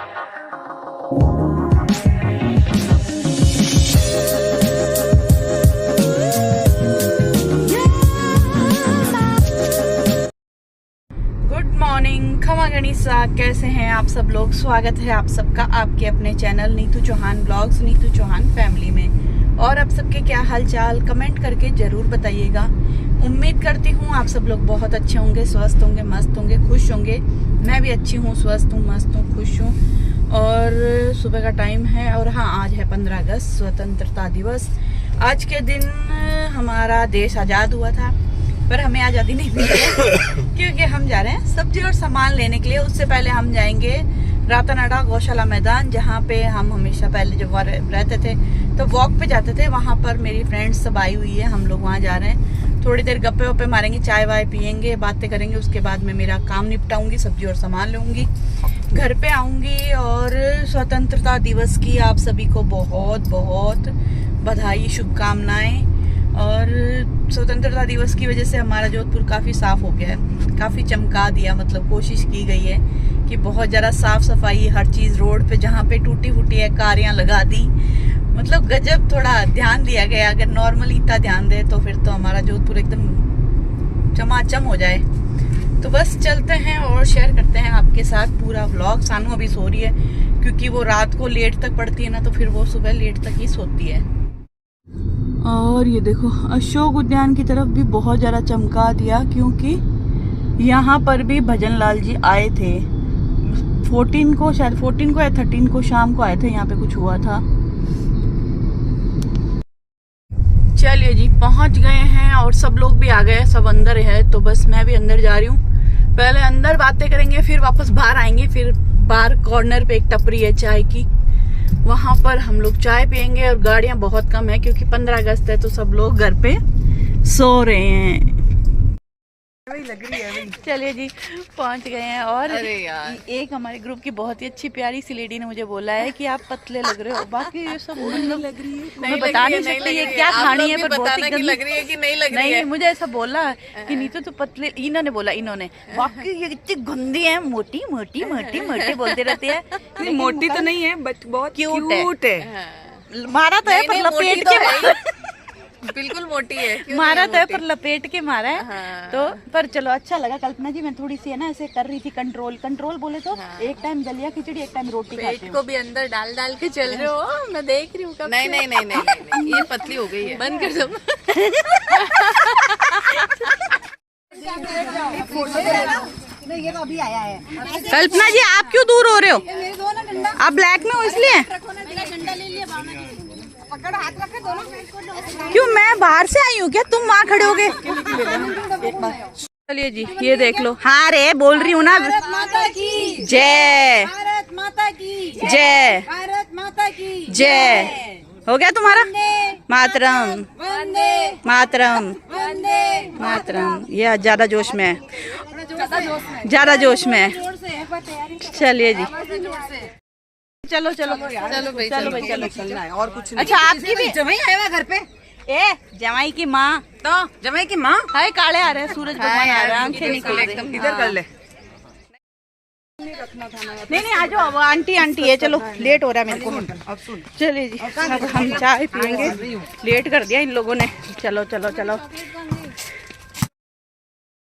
खमा गणिसा, कैसे हैं आप सब लोग। स्वागत है आप सबका आपके अपने channel Neetu Chauhan blogs, Neetu Chauhan family में। और आप सबके क्या हाल चाल कमेंट करके ज़रूर बताइएगा। उम्मीद करती हूँ आप सब लोग बहुत अच्छे होंगे, स्वस्थ होंगे, मस्त होंगे, खुश होंगे। मैं भी अच्छी हूँ, स्वस्थ हूँ, मस्त हूँ, खुश हूँ। और सुबह का टाइम है और हाँ, आज है 15 अगस्त, स्वतंत्रता दिवस। आज के दिन हमारा देश आज़ाद हुआ था, पर हमें आज़ादी नहीं मिली है क्योंकि हम जा रहे हैं सब्जी और सामान लेने के लिए। उससे पहले हम जाएंगे रातानाडा गौशाला मैदान, जहाँ पे हम हमेशा पहले जब वहाँ रहते थे तो वॉक पे जाते थे। वहाँ पर मेरी फ्रेंड्स सब आई हुई है, हम लोग वहाँ जा रहे हैं। थोड़ी देर गप्पे वप्पे मारेंगे, चाय वाय पियेंगे, बातें करेंगे। उसके बाद मैं मेरा काम निपटाऊंगी, सब्जी और सामान लूँगी, घर पे आऊँगी। और स्वतंत्रता दिवस की आप सभी को बहुत बहुत बधाई, शुभकामनाएँ। और स्वतंत्रता दिवस की वजह से हमारा जोधपुर काफ़ी साफ़ हो गया है, काफ़ी चमका दिया। मतलब कोशिश की गई है कि बहुत ज़्यादा साफ़ सफाई, हर चीज़ रोड पे जहाँ पे टूटी फूटी है कारियाँ लगा दी। मतलब गजब, थोड़ा ध्यान दिया गया। अगर नॉर्मली इतना ध्यान दे तो फिर तो हमारा जोधपुर एकदम चमाचम हो जाए। तो बस चलते हैं और शेयर करते हैं आपके साथ पूरा व्लॉग। सानू अभी सो रही है क्योंकि वो रात को लेट तक पढ़ती है ना, तो फिर वो सुबह लेट तक ही सोती है। और ये देखो अशोक उद्यान की तरफ भी बहुत ज़्यादा चमका दिया, क्योंकि यहाँ पर भी भजन लाल जी आए थे 14 को, शायद 14 को या 13 को शाम को आए थे। यहाँ पे कुछ हुआ था। चलिए जी, पहुँच गए हैं और सब लोग भी आ गए, सब अंदर है। तो बस मैं भी अंदर जा रही हूँ। पहले अंदर बातें करेंगे, फिर वापस बाहर आएंगे। फिर बाहर कॉर्नर पे एक टपरी है चाय की, वहां पर हम लोग चाय पियेंगे। और गाड़ियां बहुत कम है क्योंकि 15 अगस्त है, तो सब लोग घर पे सो रहे हैं। वही लग रही है। चलिए जी, पहुंच गए हैं। और अरे यार, एक हमारे ग्रुप की बहुत ही अच्छी प्यारी सी लेडी ने मुझे बोला है कि आप पतले लग रहे हो। बाकी ये सब नहीं लग रही है, मैं बता नहीं सकती ये क्या कहानी है, पर बहुत ही लग रही है कि नहीं लग रही है। नहीं, मुझे ऐसा बोला कि नीतू तो पतले, इन्होंने बोला, इन्होंने। बाकी ये इतनी गंदी है, मोटी मोटी मोटी मोटी बोलते रहते हैं। मोटी तो नहीं है, बट बहुत क्यूट है। मारा तो है पर लपेट के, बिल्कुल मोटी है। मारा तो है पर लपेट के मारा है। हाँ। तो पर चलो अच्छा लगा। कल्पना जी, मैं थोड़ी सी है ना ऐसे कर रही थी कंट्रोल बोले तो। हाँ। एक टाइम दलिया खिचड़ी, एक टाइम रोटी खाती हूँ। को भी अंदर डाल डाल के चल रहे हो, मैं देख रही हूँ। नहीं नहीं नहीं नहीं नहीं, ये पतली हो गई है, बंद कर दो। ये तो अभी आया है। कल्पना जी, आप क्यों दूर हो रहे हो? आप ब्लैक में हो इसलिए? क्यों, मैं बाहर से आई हूँ क्या? तुम वहाँ खड़े हो गए। चलिए जी, ये देख लो। हाँ रे, बोल रही हूँ ना। भारत माता की जय, भारत माता की जय, भारत माता की जय। हो गया तुम्हारा? मातरम वंदे मातरम वंदे मातरम। ये ज्यादा जोश में है, ज्यादा जोश में है। चलिए जी, चलो चलो चलो भाई, चलो भाई, चलो चलना है और कुछ नहीं। अच्छा, आपकी भी जमाई आया हुआ घर पे। ए, जमाई की माँ तो जमाई की माँ, हाय, काले आ रहे हैं, सूरज भगवान आ रहे हैं, आंखें निकल रही। एकदम इधर कर ले। नहीं, आ जाओ, आंटी है। चलो, लेट हो रहा है मेरे को। अब सुन, चलिए जी, अब हम चाय पियेंगे। लेट कर दिया इन लोगों ने। चलो चलो चलो।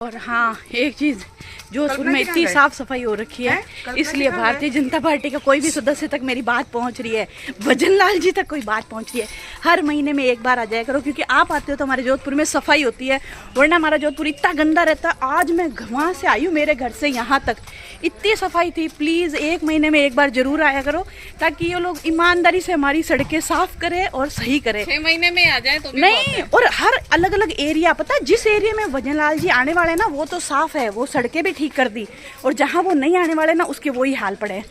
और हाँ, एक चीज, जोधपुर में इतनी साफ सफाई हो रखी है, इसलिए भारतीय जनता पार्टी का कोई भी सदस्य तक मेरी बात पहुंच रही है, भजन लाल जी तक कोई बात पहुंच रही है। हर महीने में एक बार आ जाया करो, क्योंकि आप आते हो तो हमारे जोधपुर में सफाई होती है, वरना हमारा जोधपुर इतना गंदा रहता है। आज मैं वहाँ से आई हूँ, मेरे घर से यहाँ तक इतनी सफाई थी। प्लीज़ 1 महीने में एक बार जरूर आया करो, ताकि ये लोग ईमानदारी से हमारी सड़कें साफ करें और सही करें। 6 महीने में आ जाए तो भी नहीं, और हर अलग अलग एरिया, पता है जिस एरिया में भजन लाल जी आने वाले हैं ना, वो तो साफ है, वो सड़कें भी ठीक कर दी। और जहाँ वो नहीं आने वाले ना, उसके वही हाल पड़े।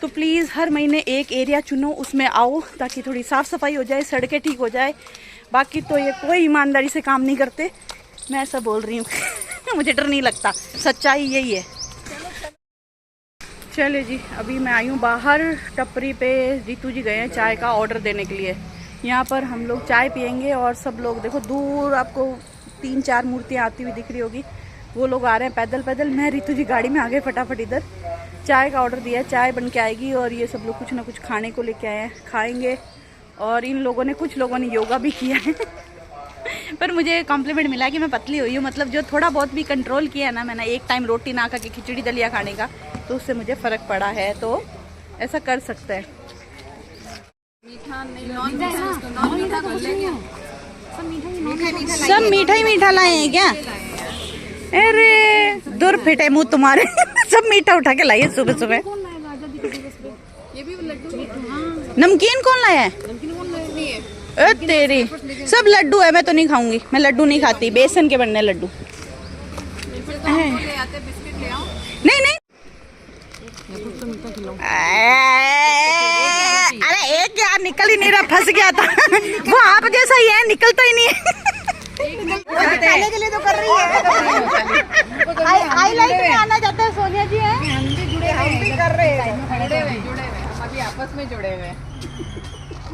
तो प्लीज़ हर महीने एक एरिया चुनो, उसमें आओ, ताकि थोड़ी साफ सफाई हो जाए, सड़कें ठीक हो जाए। बाकी तो ये कोई ईमानदारी से काम नहीं करते, मैं ऐसा बोल रही हूँ। मुझे डर नहीं लगता, सच्चाई यही है। चलिए जी, अभी मैं आई हूँ बाहर टपरी पे। जीतू जी गए हैं चाय का ऑर्डर देने के लिए। यहाँ पर हम लोग चाय पियेंगे और सब लोग, देखो दूर आपको 3-4 मूर्तियाँ आती हुई दिख रही होगी, वो लोग आ रहे हैं पैदल पैदल। मैं रीतू जी गाड़ी में आ गए फटाफट इधर। चाय का ऑर्डर दिया, चाय बन के आएगी और ये सब लोग कुछ ना कुछ खाने को लेके आए हैं, खाएंगे। और इन लोगों ने, कुछ लोगों ने योगा भी किया है पर मुझे कॉम्प्लीमेंट मिला कि मैं पतली हुई हूँ। मतलब जो थोड़ा बहुत भी कंट्रोल किया ना मैंने, एक टाइम रोटी ना खा के खिचड़ी दलिया खाने का, तो उससे मुझे फ़र्क पड़ा है। तो ऐसा कर सकते हैं। सब मीठा ही मीठा लाए हैं क्या? अरे दूर फिटे मुंह तुम्हारे सब मीठा उठा के लाइए सुबह सुबह। नमकीन कौन लाया है? तेरी सब लड्डू है, मैं तो नहीं खाऊंगी, मैं लड्डू नहीं खाती, बेसन के बनने लड्डू। नहीं नहीं, अरे एक यार निकल ही नहीं रहा, फंस गया था वो आप जैसा ही है, निकलता ही नहीं है खाने के लिए तो कर रही है। हाईलाइट में आना चाहता है सोनिया जी है, हम भी कर रहे हैं, जुड़े हुए हम अभी आपस में जुड़े हुए।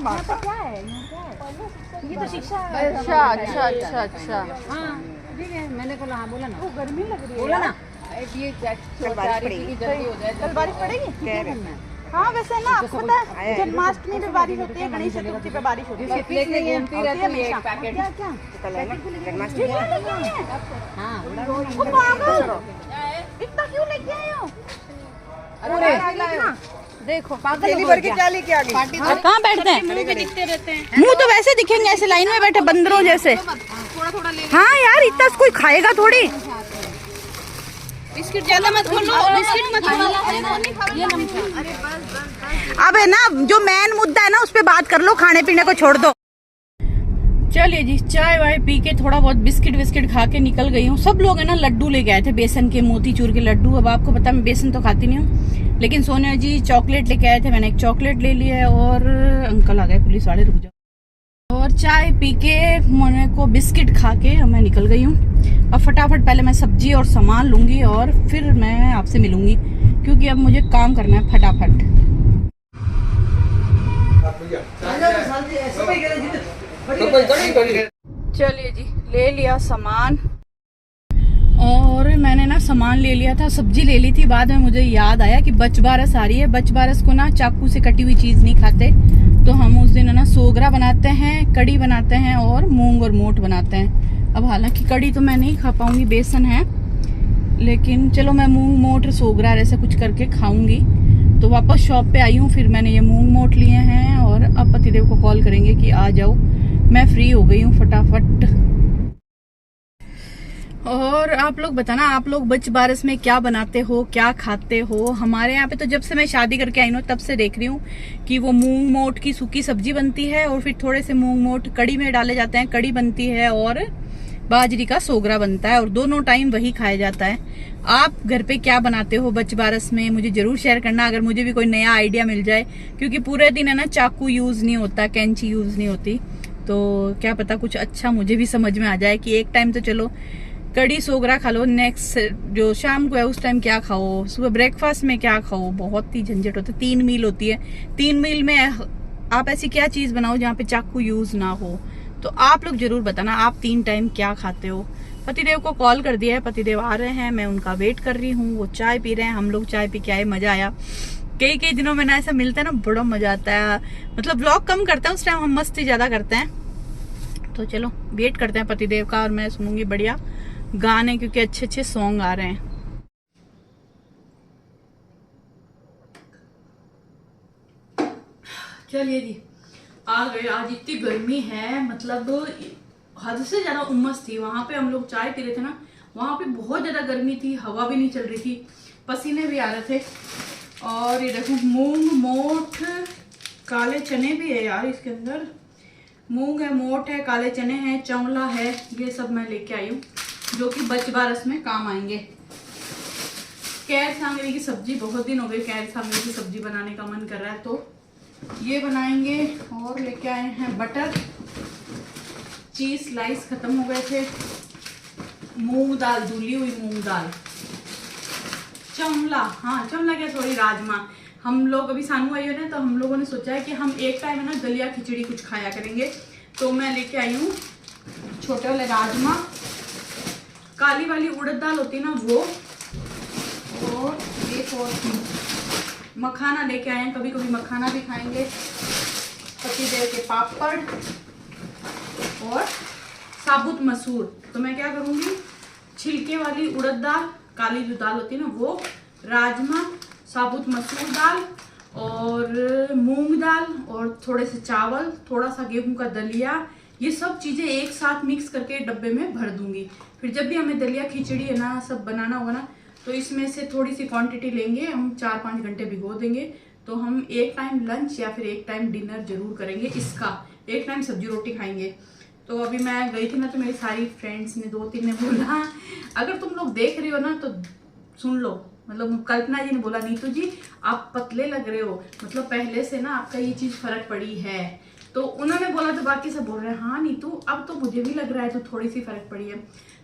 क्या है ये तो शिक्षा है। अच्छा अच्छा अच्छा अच्छा, हाँ मैंने बोला, हाँ बोला ना, वो गर्मी लग रही है, बोला ना ये कल बारिश पड़ेगी, कल बारिश पड़ेगी। हाँ वैसे ना आपको पता है जन्माष्टमी पे बारिश होती है, गणेश चतुर्थी पे बारिश होती है, इतना क्यों लेके आए हो? देखो पागल भर के क्या लेके आ गई। कहाँ बैठते हैं? मुंह पे दिखते रहते हैं, मुंह तो वैसे दिखेंगे ऐसे लाइन में बैठे बंदरों जैसे। हाँ यार इतना कोई खाएगा थोड़ी। बिस्किट ज्यादा मत खोलो, बिस्किट मत खोलो। अब है ना जो मेन मुद्दा है ना उस पे बात कर लो, खाने पीने को छोड़ दो। चलिए जी, चाय वाय पी के थोड़ा बहुत बिस्किट विस्किट खा के निकल गई हूँ। सब लोग है ना लड्डू लेके आए थे, बेसन के, मोतीचूर के लड्डू। अब आपको पता मैं बेसन तो खाती नहीं हूँ, लेकिन सोनिया जी चॉकलेट लेके आए थे, मैंने एक चॉकलेट ले लिया है। और अंकल आ गए पुलिस वाले, रुक जाओ। और चाय पी के मोने को बिस्किट खा के मैं निकल गई हूँ। अब फटाफट पहले मैं सब्जी और सामान लूंगी और फिर मैं आपसे मिलूंगी, क्योंकि अब मुझे काम करना है फटाफट। चलिए जी, ले लिया सामान और मैंने ना सामान ले लिया था, सब्जी ले ली थी। बाद में मुझे याद आया कि बचबारस आ रही है, बचबारस को ना चाकू से कटी हुई चीज नहीं खाते, तो हम उस दिन है ना सोगरा बनाते हैं, कड़ी बनाते हैं और मूंग और मोट बनाते हैं। अब हालांकि कड़ी तो मैं नहीं खा पाऊंगी, बेसन है, लेकिन चलो मैं मूंग मोट सोगरा ऐसा कुछ करके खाऊंगी। तो वापस शॉप पे आई हूँ, फिर मैंने ये मूंग मोट लिए हैं और अब पतिदेव को कॉल करेंगे कि आ जाओ। मैं फ्री हो गई हूँ फटाफट। और आप लोग बताना, आप लोग बचबारस में क्या बनाते हो, क्या खाते हो? हमारे यहाँ पे तो जब से मैं शादी करके आई हूँ तब से देख रही हूँ कि वो मूंग मोट की सूखी सब्जी बनती है और फिर थोड़े से मूंग मोट कड़ी में डाले जाते हैं, कड़ी बनती है और बाजरी का सोगरा बनता है और दोनों टाइम वही खाया जाता है। आप घर पे क्या बनाते हो बचबारस में, मुझे जरूर शेयर करना, अगर मुझे भी कोई नया आइडिया मिल जाए, क्योंकि पूरे दिन है ना चाकू यूज नहीं होता, कैंची यूज नहीं होती, तो क्या पता कुछ अच्छा मुझे भी समझ में आ जाए कि एक टाइम तो चलो कड़ी सोगरा खा लो, नेक्स्ट जो शाम को है उस टाइम क्या खाओ, सुबह ब्रेकफास्ट में क्या खाओ, बहुत ही झंझट होता है। 3 मील होती है, 3 मील में आप ऐसी क्या चीज बनाओ जहाँ पे चाकू यूज ना हो। तो आप लोग जरूर बताना आप 3 टाइम क्या खाते हो। पतिदेव को कॉल कर दिया है, पतिदेव आ रहे हैं, मैं उनका वेट कर रही हूँ। वो चाय पी रहे हैं, हम लोग चाय पी के आए, मजा आया। कई दिनों में ना ऐसा मिलता है ना, बड़ा मजा आता है। मतलब व्लॉग कम करते हैं, उस टाइम हम मस्ती ज्यादा करते हैं। तो चलो वेट करते हैं पतिदेव का और मैं सुनूंगी बढ़िया गाने, क्योंकि अच्छे अच्छे सॉन्ग आ रहे हैं। चलिए जी, आ गए। आज इतनी गर्मी है, मतलब हद से ज्यादा उमस थी। वहां पे हम लोग चाय पी रहे थे ना, वहां पे बहुत ज्यादा गर्मी थी, हवा भी नहीं चल रही थी, पसीने भी आ रहे थे। और ये देखो मूंग मोठ, काले चने भी है यार इसके अंदर, मूंग है, मोठ है, काले चने हैं, चौला है, ये सब मैं लेके आई हूँ जो कि बचबारस में काम आएंगे। कैर सांगरी की सब्जी, बहुत दिन हो गए कैर सांगरी की सब्जी बनाने का मन कर रहा है, तो ये बनाएंगे। और लेके आए हैं बटर, चीज स्लाइस खत्म हो गए थे, मूंग दाल, धुली हुई मूंग दाल, चमला, हाँ चमला क्या थोड़ी राजमा। हम लोग अभी सानू आई हो ना, तो हम लोगों ने सोचा है कि हम एक टाइम है ना दलिया खिचड़ी कुछ खाया करेंगे, तो मैं लेके आई हूँ छोटे वाले राजमा, काली वाली उड़द दाल होती है ना वो, और ये एक और मखाना लेके आए हैं, कभी कभी मखाना भी खाएंगे, पतिदेव के पापड़ और साबुत मसूर। तो मैं क्या करूँगी, छिलके वाली उड़द दाल, काली जो दाल होती है ना वो, राजमा, साबुत मसूर दाल और मूंग दाल और थोड़े से चावल, थोड़ा सा गेहूं का दलिया, ये सब चीज़ें एक साथ मिक्स करके डब्बे में भर दूंगी। फिर जब भी हमें दलिया खिचड़ी है ना सब बनाना होगा ना, तो इसमें से थोड़ी सी क्वांटिटी लेंगे, हम 4-5 घंटे भिगो देंगे, तो हम एक टाइम लंच या फिर एक टाइम डिनर जरूर करेंगे इसका, एक टाइम सब्जी रोटी खाएंगे। तो अभी मैं गई थी ना, तो मेरी सारी फ्रेंड्स ने 2-3 ने बोला अगर तुम लोग देख रहे हो ना तो सुन लो, मतलब कल्पना जी ने बोला नीतू जी आप पतले लग रहे हो, मतलब पहले से ना आपका ये चीज फर्क पड़ी है। तो उन्होंने बोला तो बाकी सब बोल रहे हैं हाँ नीतू अब तो मुझे भी लग रहा है तो थोड़ी सी फर्क पड़ी है।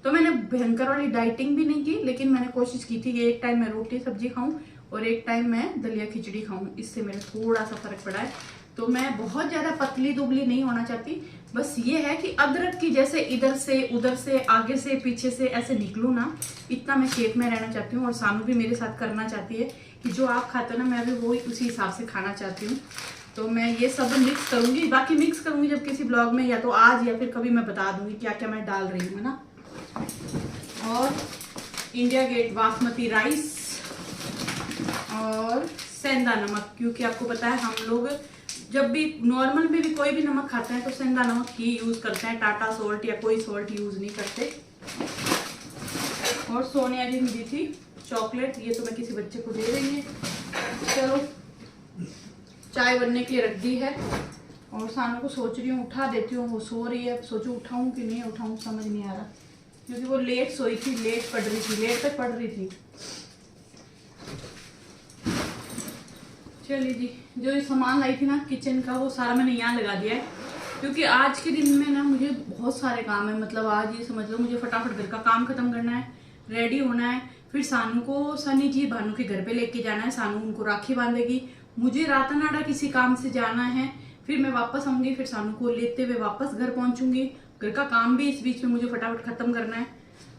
तो मैंने भयंकर वाली डाइटिंग भी नहीं की, लेकिन मैंने कोशिश की थी कि एक टाइम मैं रोटी सब्जी खाऊं और एक टाइम मैं दलिया खिचड़ी खाऊं, इससे मेरा थोड़ा सा फर्क पड़ा है। तो मैं बहुत ज्यादा पतली दुबली नहीं होना चाहती, बस ये है कि अदरक की जैसे इधर से उधर से आगे से पीछे से ऐसे निकलूं ना, इतना मैं शेप में रहना चाहती हूँ। और सानू भी मेरे साथ करना चाहती है कि जो आप खाते हो ना मैं भी वो उसी हिसाब से खाना चाहती हूँ। तो मैं ये सब मिक्स करूंगी, बाकी मिक्स करूंगी जब किसी ब्लॉग में, या तो आज या फिर कभी मैं बता दूंगी क्या क्या मैं डाल रही हूँ ना। और इंडिया गेट बासमती राइस और सेंधा नमक, क्योंकि आपको पता है हम लोग जब भी नॉर्मल में भी कोई भी नमक खाते हैं तो सेंधा नमक ही यूज करते हैं, टाटा सॉल्ट या कोई सॉल्ट यूज नहीं करते। और सोनिया जी ने दी थी चॉकलेट, ये तो मैं किसी बच्चे को दे रही है। चलो चाय बनने के लिए रख दी है और सानू को सोच रही हूँ उठा देती हूँ, वो सो रही है, सोचो उठाऊं कि नहीं उठाऊं समझ नहीं आ रहा, क्योंकि वो लेट सोई थी, लेट पढ़ रही थी, लेट तक पढ़ रही थी। चलिए जी, जो ये सामान लाई थी ना किचन का वो सारा मैंने यहाँ लगा दिया है, क्योंकि आज के दिन में ना मुझे बहुत सारे काम है। मतलब आज ये समझ लो मुझे फटाफट घर का काम खत्म करना है, रेडी होना है, फिर सानू को सनी जी भानु के घर पे लेके जाना है, सानू उनको राखी बांधेगी, मुझे रातनाडा किसी काम से जाना है, फिर मैं वापस आऊंगी, फिर सानू को लेते हुए वापस घर पहुंचूंगी, घर का काम भी इस बीच में मुझे फटाफट खत्म करना है।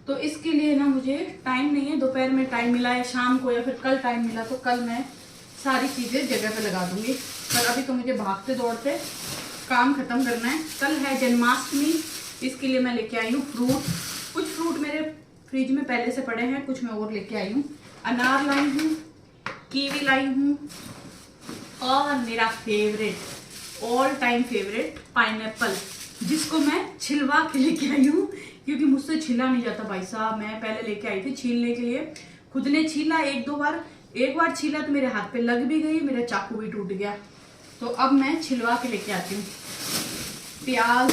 तो इसके लिए ना मुझे टाइम नहीं है, दोपहर में टाइम मिला है, शाम को या फिर कल टाइम मिला तो कल मैं सारी चीजें जगह पे लगा दूंगी। पर अभी तो मुझे भागते दौड़ते काम खत्म करना है। कल है जन्माष्टमी, इसके लिए मैं लेके आई हूँ फ्रूट, कुछ फ्रूट मेरे फ्रिज में पहले से पड़े हैं, कुछ मैं और लेके आई हूँ। अनार लाई हूँ, कीवी लाई हूँ और मेरा favourite all time favourite pineapple, जिसको मैं छिलवा के लेके आई हूँ, क्योंकि मुझसे छिला नहीं जाता भाई साहब। मैं पहले लेके आई थी छीलने के लिए, खुद ने छीला एक बार छीला तो मेरे हाथ पे लग भी गई, मेरा चाकू भी टूट गया। तो अब मैं छिलवा के लेके आती हूँ। प्याज,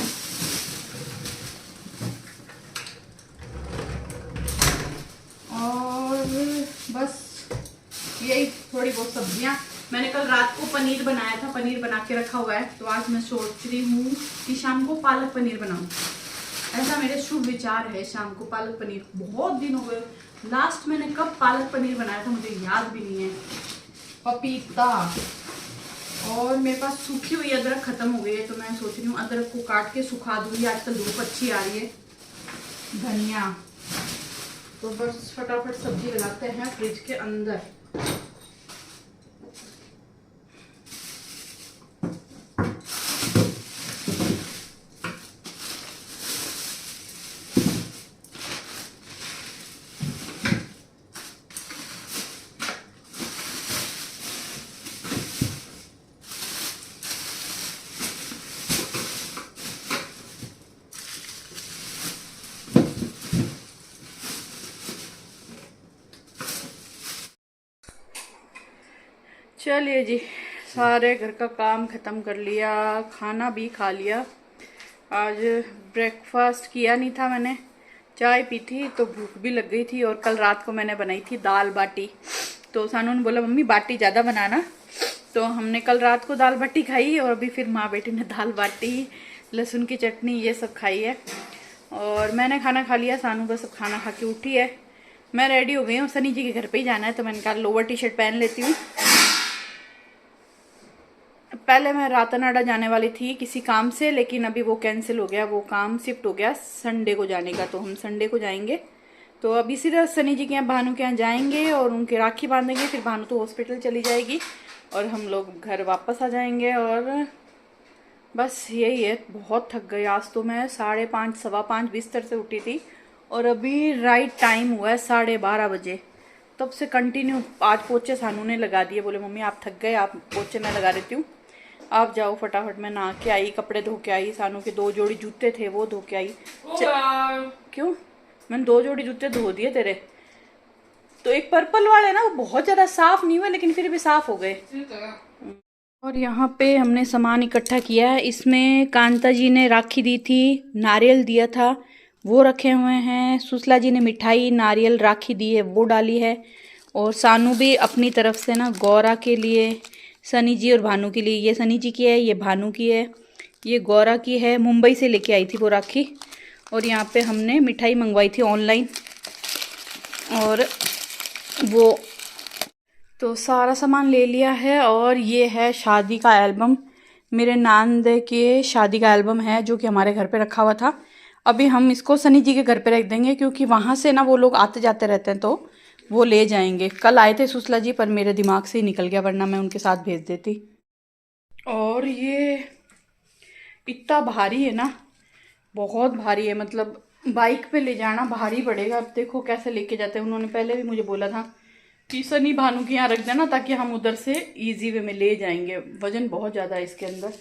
और बस यही थोड़ी बहुत सब्जियां। मैंने कल रात को पनीर बनाया था, पनीर बना के रखा हुआ है, तो आज मैं सोच रही हूँ कि शाम को पालक पनीर बनाऊं। ऐसा मेरे शुभ विचार है, शाम को पालक पनीर। बहुत दिन हो गए, लास्ट मैंने कब पालक पनीर बनाया था मुझे याद भी नहीं है। पपीता, और मेरे पास सूखी हुई अदरक खत्म हो गई है, तो मैं सोच रही हूँ अदरक को काट के सुखा दूंगी, आजकल धूप अच्छी आ रही है। धनिया, तो बस फटाफट सब्जी लगाते हैं फ्रिज के अंदर। चलिए जी, सारे घर का काम खत्म कर लिया, खाना भी खा लिया। आज ब्रेकफास्ट किया नहीं था मैंने, चाय पी थी तो भूख भी लग गई थी। और कल रात को मैंने बनाई थी दाल बाटी, तो सानू ने बोला मम्मी बाटी ज़्यादा बनाना, तो हमने कल रात को दाल बाटी खाई और अभी फिर माँ बेटी ने दाल बाटी, लहसुन की चटनी ये सब खाई है। और मैंने खाना खा लिया, सानू बस अब खाना खा के उठी है। मैं रेडी हो गई हूँ, सनी जी के घर पे ही जाना है, तो मैंने कहा लोअर टी शर्ट पहन लेती हूँ। पहले मैं रातनाडा जाने वाली थी किसी काम से, लेकिन अभी वो कैंसिल हो गया, वो काम शिफ्ट हो गया संडे को जाने का, तो हम संडे को जाएंगे। तो अभी सीधा सनी जी के यहाँ भानु के यहाँ जाएंगे और उनके राखी बांधेंगे, फिर भानु तो हॉस्पिटल चली जाएगी और हम लोग घर वापस आ जाएंगे। और बस यही है, बहुत थक गई आज तो मैं। 5:30 सवा 5 बिस्तर से उठी थी और अभी राइट टाइम हुआ है 12:30 बजे। तब से कंटिन्यू आज पोछे सानू ने लगा दिए, बोले मम्मी आप थक गए, आप पोछे मैं लगा देती हूँ, आप जाओ फटाफट। मैं नहा के आई, कपड़े धो के आई, सानू के 2 जोड़ी जूते थे वो धो के आई। क्यों? मैंने 2 जोड़ी जूते धो दिए तेरे। तो एक पर्पल वाले ना वो बहुत ज़्यादा साफ नहीं हुए लेकिन फिर भी साफ हो गए। और यहाँ पे हमने सामान इकट्ठा किया है। इसमें कांता जी ने राखी दी थी, नारियल दिया था वो रखे हुए हैं। सुसला जी ने मिठाई नारियल राखी दी है वो डाली है। और सानू भी अपनी तरफ से ना गौरा के लिए, सनी जी और भानु के लिए, ये सनी जी की है, ये भानु की है, ये गौरा की है। मुंबई से लेके आई थी वो राखी। और यहाँ पे हमने मिठाई मंगवाई थी ऑनलाइन और वो तो सारा सामान ले लिया है। और ये है शादी का एल्बम, मेरे नानद के शादी का एल्बम है जो कि हमारे घर पे रखा हुआ था। अभी हम इसको सनी जी के घर पे रख देंगे क्योंकि वहाँ से ना वो लोग आते जाते रहते हैं तो वो ले जाएंगे। कल आए थे सुसला जी पर मेरे दिमाग से ही निकल गया, वरना मैं उनके साथ भेज देती। और ये इतना भारी है ना, बहुत भारी है, मतलब बाइक पे ले जाना भारी पड़ेगा। अब देखो कैसे लेके जाते हैं। उन्होंने पहले भी मुझे बोला था कि सनी भानु के यहाँ रख देना ताकि हम उधर से इजी वे में ले जाएंगे। वजन बहुत ज़्यादा है इसके अंदर।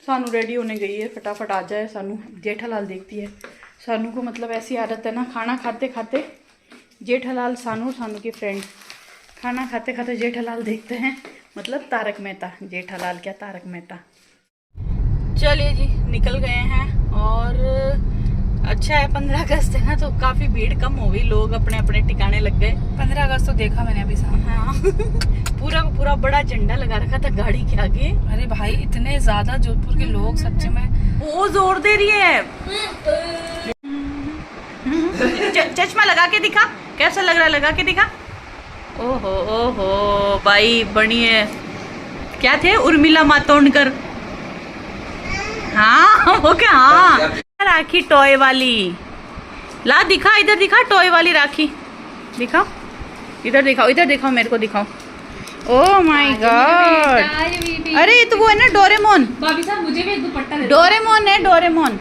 सानू रेडी होने गई है, फटाफट आ जाए सानू। जेठालाल देखती है सानू को, मतलब ऐसी आदत है ना, खाना खाते खाते जेठालाल सानू, सानू की फ्रेंड, खाना खाते खाते जेठालाल देखते हैं, मतलब तारक मेहता। जेठालाल क्या तारक मेहता। चलिए जी निकल गए हैं। और अच्छा है 15 अगस्त है ना तो काफ़ी भीड़ कम हो गई, लोग अपने अपने ठिकाने लग गए। 15 अगस्त तो देखा मैंने अभी सामने। हाँ पूरा का पूरा बड़ा झंडा लगा रखा था गाड़ी के आगे। अरे भाई इतने ज्यादा जोधपुर के लोग सच में वो जोर दे रही है। चश्मा लगा के दिखा, कैसा लग रहा है, लगा के दिखा। ओहो ओहो भाई बनी है। क्या थे उर्मिला मातोंडकर? हाँ वो क्या, हाँ राखी टॉय वाली ला, दिखा इधर, दिखा टॉय वाली राखी दिखाओ, इधर दिखाओ, इधर दिखाओ, मेरे को दिखाओ। ओह माय गॉड, अरे ये तो वो है ना डोरेमोन। भाभी साहब मुझे भी एक दुपट्टा दे दो। डोरेमोन है, डोरेमोन।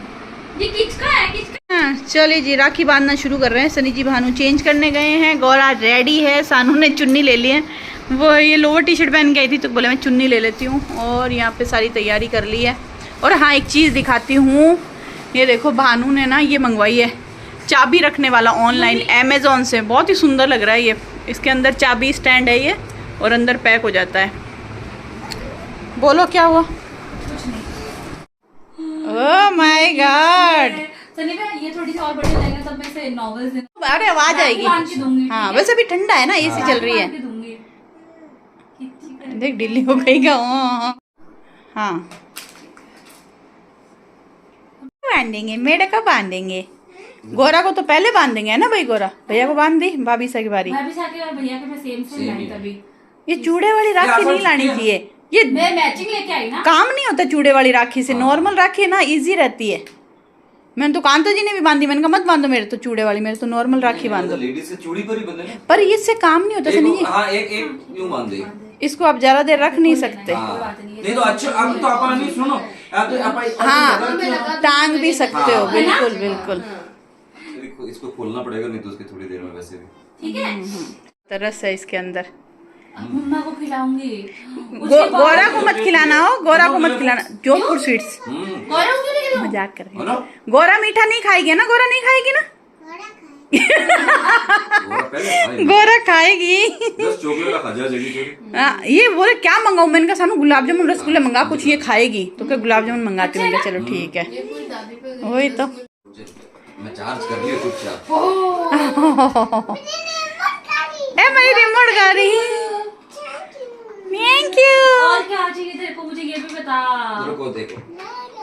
ये किसका है, किसका? हाँ चलिए जी राखी बांधना शुरू कर रहे हैं। सनी जी भानु चेंज करने गए हैं, गौरा रेडी है, सानू ने चुन्नी ले ली है। वो ये लोअर टी शर्ट पहन के आई थी तो बोले मैं चुन्नी ले लेती हूँ। और यहाँ पे सारी तैयारी कर ली है। और हाँ एक चीज़ दिखाती हूँ, ये देखो भानु ने ना ये मंगवाई है चाबी रखने वाला ऑनलाइन अमेज़ॉन से, बहुत ही सुंदर लग रहा है ये। इसके अंदर चाबी स्टैंड है ये और अंदर पैक हो जाता है। बोलो क्या हुआ? ओह माय गॉड, ये थोड़ी सी और बड़ी लगेगा तब मैं इसे नॉवेल्स दे। अरे आवाज आएगी। हाँ वैसे अभी ठंडा है ना, एसी चल रही है। देख ढीली हो गई क्या? हाँ बांधेंगे, मेरे को बांधेंगे, गोरा को तो पहले बांधेंगे है ना भाई। गोरा भैया को बांध दी, भाभी सा की बारी। भैया के मैं सेम लाई तभी। ये चूड़े वाली राखी नहीं लानी चाहिए, ये मैं मैचिंग लेके आई ना। काम नहीं होता चूड़े वाली राखी से। नॉर्मल राखी है ना इजी रहती है। मैंने तो कांता जी ने भी बांधी, मैंने कहा मत बांधो मेरे तो चूड़े वाली, मेरे तो नॉर्मल राखी बांधो। लेडीज से चूड़ी पर ही बंधे ना। पर इससे काम नहीं होता सनी जी। हाँ एक यूं बांध दे। इसको आप ज्यादा देर रख नहीं सकते। नहीं तो अच्छा अब तो अपन नहीं सुनो, अब तो अपन हाँ टांग भी सकते हो, बिल्कुल बिल्कुल। इसको खोलना पड़ेगा नहीं तो उसके थोड़ी देर में वैसे भी ठीक है। तरस है इसके अंदर। मम्मा को खिलाऊंगी। गोरा को मत खिलाना हो, गोरा को मत खिलाना। जोधपुर स्वीट्स मजाक कर रही है। गोरा मीठा नहीं खाएगी ना, गोरा नहीं खाएगी ना। गोरा खाएगी। ये बोले क्या मंगाऊं, मैंने कहा सानू गुलाब जामुन रसगुल्ले मंगा कुछ, ये खाएगी तो क्या गुलाब जामुन मंगाती हूँ। चलो ठीक है, वही तो मैं चार्ज कर लिया चुपचाप। ए मेरी रिमोट गाड़ी। Thank you. और क्या चाहिए तेरे को, मुझे ये भी बता। रुको देखो,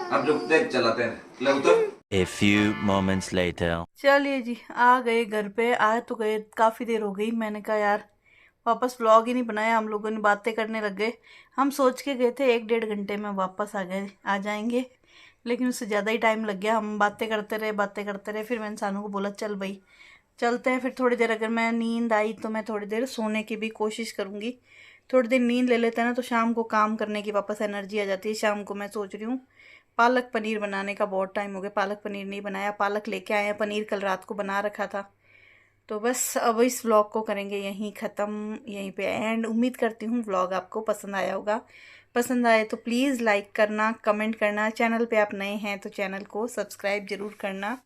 अब जो देख चलाते हैं ले उतर। A few moments later. चलिए जी आ गए घर पे। आ तो गए, काफ़ी देर हो गई। मैंने कहा यार वापस व्लॉग ही नहीं बनाया, हम लोगों ने बातें करने लग गए। हम सोच के गए थे 1-1.5 घंटे में वापस आ जाएंगे, लेकिन उससे ज़्यादा ही टाइम लग गया। हम बातें करते रहे। फिर मैंने सानू को बोला चल भाई चलते हैं फिर थोड़ी देर। अगर मैं नींद आई तो मैं थोड़ी देर सोने की भी कोशिश करूँगी। थोड़ी देर नींद ले लेते हैं ना तो शाम को काम करने की वापस एनर्जी आ जाती है। शाम को मैं सोच रही हूँ पालक पनीर बनाने का, बहुत टाइम हो गया पालक पनीर नहीं बनाया। पालक लेके आए हैं, पनीर कल रात को बना रखा था। तो बस अब इस व्लॉग को करेंगे यहीं ख़त्म, यहीं पे एंड। उम्मीद करती हूँ व्लॉग आपको पसंद आया होगा। पसंद आए तो प्लीज़ लाइक करना, कमेंट करना। चैनल पे आप नए हैं तो चैनल को सब्सक्राइब ज़रूर करना।